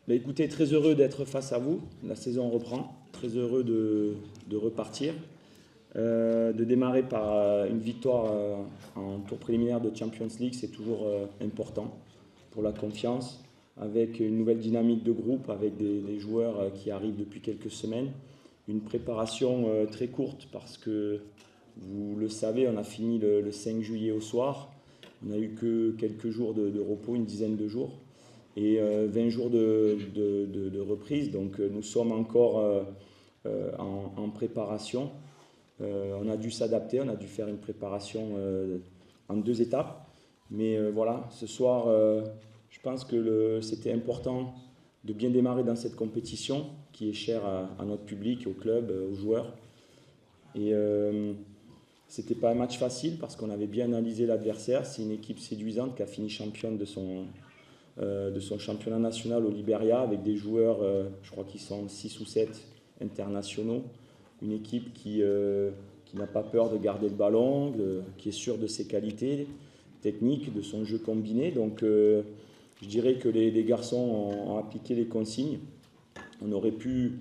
Bah, écoutez, très heureux d'être face à vous. La saison reprend. Très heureux de repartir. De démarrer par une victoire en tour préliminaire de Champions League, c'est toujours important pour la confiance. Avec une nouvelle dynamique de groupe, avec des joueurs qui arrivent depuis quelques semaines. Une préparation très courte parce que, vous le savez, on a fini le 5 juillet au soir. On n'a eu que quelques jours de repos, une dizaine de jours et 20 jours de reprise. Donc nous sommes encore en préparation. On a dû s'adapter, on a dû faire une préparation en 2 étapes. Mais voilà, ce soir, je pense que c'était important de bien démarrer dans cette compétition qui est chère à notre public, au club, aux joueurs. Et c'était pas un match facile parce qu'on avait bien analysé l'adversaire. C'est une équipe séduisante qui a fini championne de son championnat national au Liberia avec des joueurs, je crois qu'ils sont 6 ou 7 internationaux. Une équipe qui n'a pas peur de garder le ballon, qui est sûre de ses qualités techniques, de son jeu combiné. Donc je dirais que les garçons ont appliqué les consignes. On aurait pu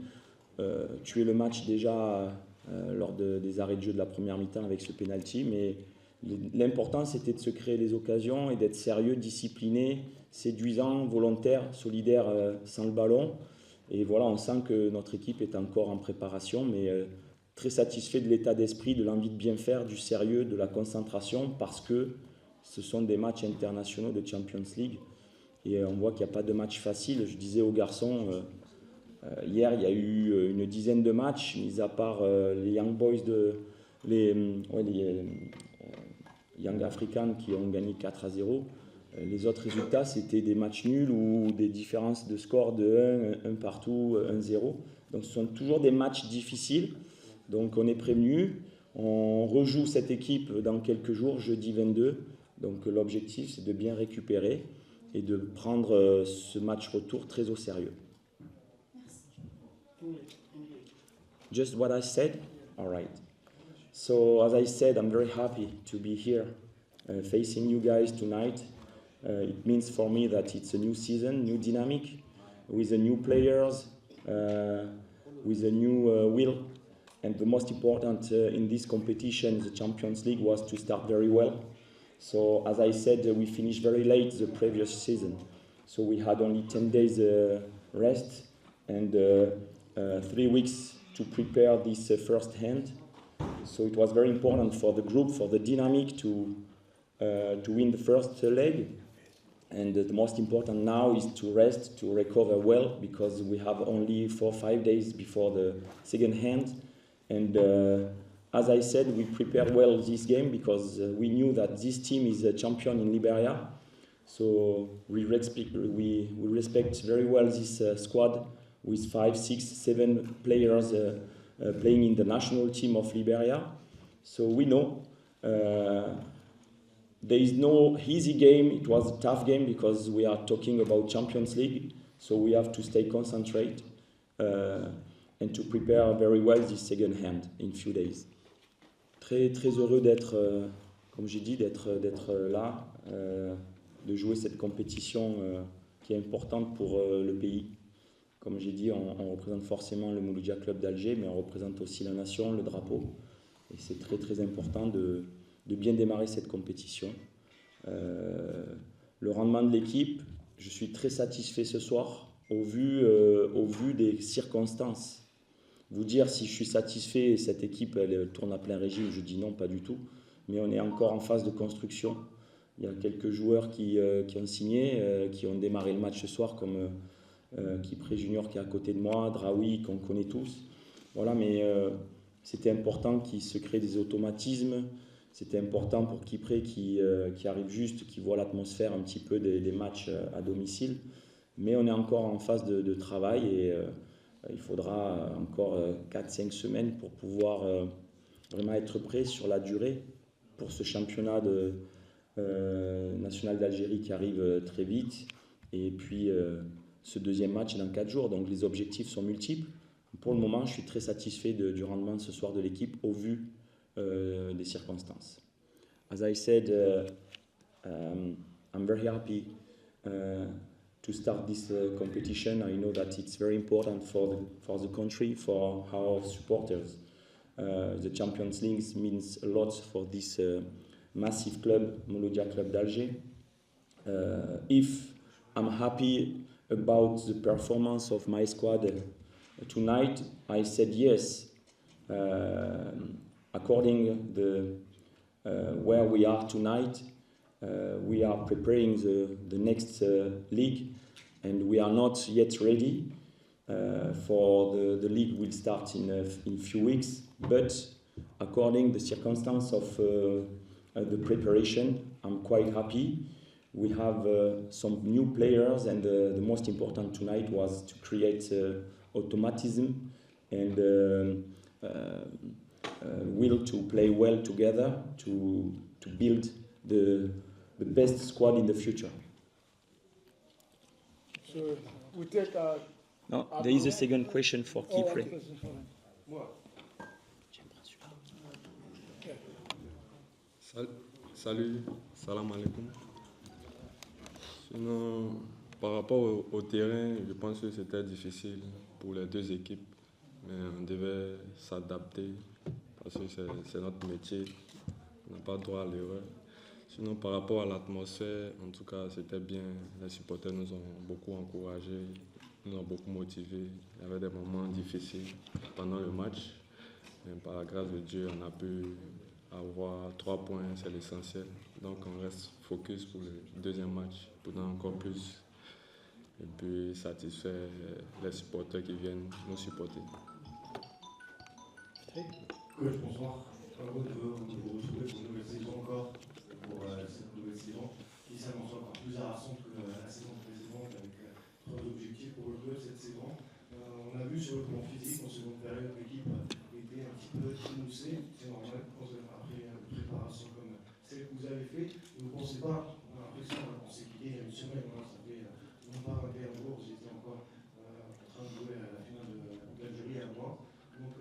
tuer le match déjà lors des arrêts de jeu de la première mi-temps avec ce penalty, mais l'important c'était de se créer les occasions et d'être sérieux, discipliné, séduisant, volontaire, solidaire sans le ballon. Et voilà, on sent que notre équipe est encore en préparation, mais très satisfait de l'état d'esprit, de l'envie de bien faire, du sérieux, de la concentration, parce que ce sont des matchs internationaux de Champions League. Et on voit qu'il n'y a pas de match facile. Je disais aux garçons, hier il y a eu une dizaine de matchs, mis à part les Young Boys, les Young Africans qui ont gagné 4-0. Les autres résultats, c'était des matchs nuls ou des différences de score de 1 partout, 1-0. Donc ce sont toujours des matchs difficiles. Donc on est prévenu. On rejoue cette équipe dans quelques jours, jeudi 22. Donc l'objectif, c'est de bien récupérer et de prendre ce match retour très au sérieux. Just what I said? All right. So as I said, I'm very happy to be here facing you guys tonight. It means for me that it's a new season, new dynamic, with a new players, with a new will. And the most important in this competition, the Champions League, was to start very well. So as I said, we finished very late the previous season. So we had only 10 days rest and 3 weeks to prepare this first hand. So it was very important for the group, for the dynamic to win the first leg. And the most important now is to rest, to recover well, because we have only 4 or 5 days before the second hand. And as I said, we prepared well this game because we knew that this team is a champion in Liberia. So we respect very well this squad with 5, 6, 7 players playing in the national team of Liberia. So we know there is no easy game. It was a tough game because we are talking about Champions League. So we have to stay concentrated and to prepare very well this second hand in few days. Très, très heureux d'être, comme j'ai dit, d'être là, de jouer cette compétition qui est importante pour le pays. Comme j'ai dit, on représente forcément le Mouloudia Club d'Alger, mais on représente aussi la nation, le drapeau. Et c'est très très important de bien démarrer cette compétition. Le rendement de l'équipe, je suis très satisfait ce soir au vu des circonstances. Vous dire si je suis satisfait et cette équipe elle tourne à plein régime, je dis non, pas du tout. Mais on est encore en phase de construction. Il y a quelques joueurs qui ont signé, qui ont démarré le match ce soir, comme Kipré Junior qui est à côté de moi, Draoui qu'on connaît tous. Voilà, mais c'était important qu'il se crée des automatismes. C'était important pour Kipré qui arrive juste, qui voit l'atmosphère un petit peu des matchs à domicile. Mais on est encore en phase de travail et il faudra encore 4-5 semaines pour pouvoir vraiment être prêt sur la durée pour ce championnat national d'Algérie qui arrive très vite. Et puis ce deuxième match dans 4 jours. Donc les objectifs sont multiples. Pour le moment, je suis très satisfait du rendement de ce soir de l'équipe au vu des circonstances. As I said, I'm very happy to start this competition. I know that it's very important for the country, for our supporters. The Champions League means a lot for this massive club, Mouloudia Club d'Alger. If I'm happy about the performance of my squad tonight, I said yes. According to where we are tonight, we are preparing the next league, and we are not yet ready for the league will start in a few weeks. But according to the circumstance of the preparation, I'm quite happy. We have some new players, and the most important tonight was to create automatism and will to play well together to build the best squad in the future. So we take No, there is a second question for Kifre. Salut, salam alaikum. Sinon, par rapport au terrain, je pense que c'était difficile pour les deux équipes, mais on devait s'adapter parce que c'est notre métier, on n'a pas droit à l'erreur. Sinon, par rapport à l'atmosphère, en tout cas, c'était bien. Les supporters nous ont beaucoup encouragés, nous ont beaucoup motivés. Il y avait des moments difficiles pendant le match, mais par la grâce de Dieu, on a pu avoir 3 points, c'est l'essentiel. Donc on reste focus pour le deuxième match, pour donner encore plus et puis satisfaire les supporters qui viennent nous supporter. Coach, bonsoir. Heureux de vous retrouver pour une nouvelle saison encore, pour cette nouvelle saison qui s'annonce encore plus harassante que la saison précédente, avec 3 objectifs pour le club cette saison. On a vu sur le plan physique, en seconde période, l'équipe était un petit peu émoussée. C'est normal, après une préparation comme celle que vous avez faite. Vous ne pensez pas, on a l'impression qu'on s'est quitté il y a une semaine, ça fait non pas 21 jours, j'étais encore en train de jouer à la finale de l'Algérie à moi. Donc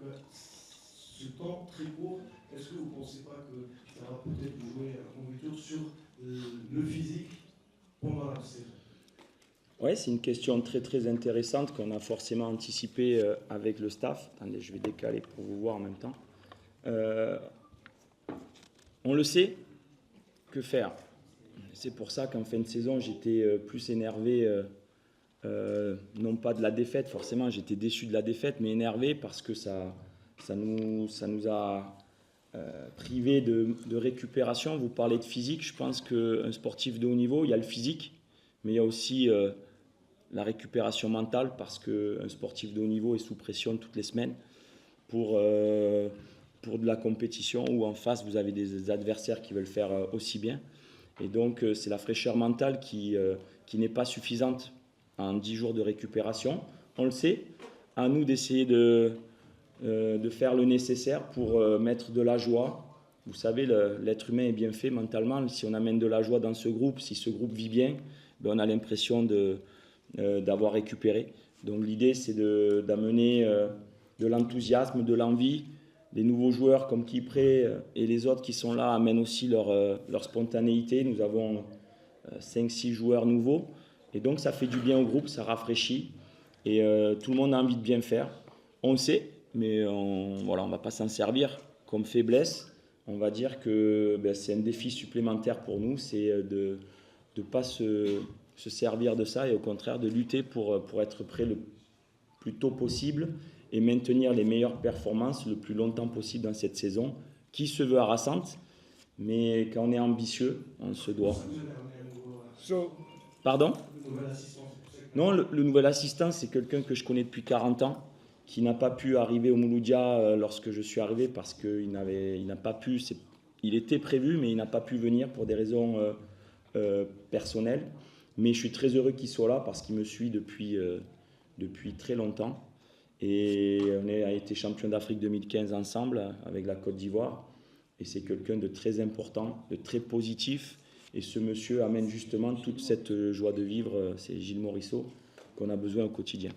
ce temps très court, est-ce que vous ne pensez pas que ça va peut-être jouer un conducteur sur le physique pendant la saison? Oui, c'est une question très très intéressante qu'on a forcément anticipée avec le staff. Attendez, je vais décaler pour vous voir en même temps. On le sait, que faire? C'est pour ça qu'en fin de saison, j'étais plus énervé, non pas de la défaite, forcément j'étais déçu de la défaite, mais énervé parce que ça nous a privé de récupération. Vous parlez de physique, je pense qu'un sportif de haut niveau, il y a le physique, mais il y a aussi la récupération mentale, parce qu'un sportif de haut niveau est sous pression toutes les semaines pour de la compétition, où en face vous avez des adversaires qui veulent faire aussi bien. Et donc c'est la fraîcheur mentale qui n'est pas suffisante en 10 jours de récupération. On le sait, à nous d'essayer de faire le nécessaire pour mettre de la joie. Vous savez, l'être humain est bien fait mentalement. Si on amène de la joie dans ce groupe, si ce groupe vit bien, ben on a l'impression d'avoir récupéré. Donc l'idée, c'est d'amener de l'enthousiasme, de l'envie. Les nouveaux joueurs comme Kipré et les autres qui sont là amènent aussi leur spontanéité. Nous avons 5-6 joueurs nouveaux. Et donc ça fait du bien au groupe, ça rafraîchit. Et tout le monde a envie de bien faire. On le sait, mais on ne va pas s'en servir comme faiblesse. On va dire que c'est un défi supplémentaire pour nous, c'est de ne pas se servir de ça et au contraire de lutter pour être prêt le plus tôt possible et maintenir les meilleures performances le plus longtemps possible dans cette saison qui se veut harassante, mais quand on est ambitieux, on se doit. Pardon ? Non, le nouvel assistant, c'est quelqu'un que je connais depuis 40 ans, qui n'a pas pu arriver au Mouloudia lorsque je suis arrivé parce qu'il n'a pas pu, il était prévu, mais il n'a pas pu venir pour des raisons personnelles. Mais je suis très heureux qu'il soit là parce qu'il me suit depuis très longtemps. Et on a été champion d'Afrique 2015 ensemble avec la Côte d'Ivoire. Et c'est quelqu'un de très important, de très positif. Et ce monsieur amène justement toute cette joie de vivre, c'est Gilles Morisseau, qu'on a besoin au quotidien.